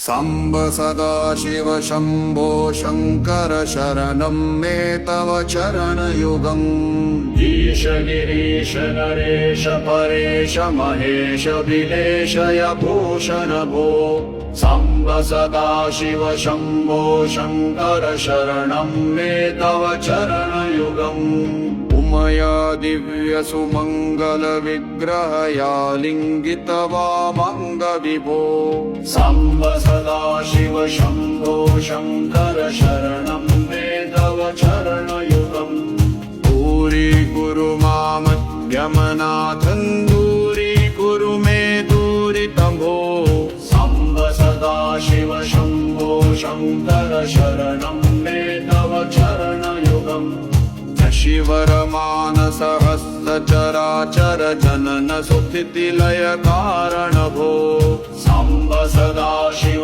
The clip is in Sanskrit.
साम्ब सदाशिव शम्भो शङ्कर शरणं मे तव चरणयुगम्। ईश गिरीश नरेश परेश महेश बिलेशय भूषण भो। साम्ब सदाशिव शम्भो शङ्कर शरणं मे तव चरणयुगम्। उमया दिव्य सुमङ्गल विग्रहया लिङ्गित वामङ्ग विभो। साम्ब सदाशिव शम्भो शङ्कर शरणं मे तव चरणयुगम्। दूरीकुरु मामध्यमनाथं दूरीकुरु मे दूरितं भो। साम्ब सदाशिव शम्भो शङ्कर शरणं मे तव चरणयुगम्। शिवरमानसहस्रचराचर जनन सुस्थितिलय कारण भो। साम्ब सदाशिव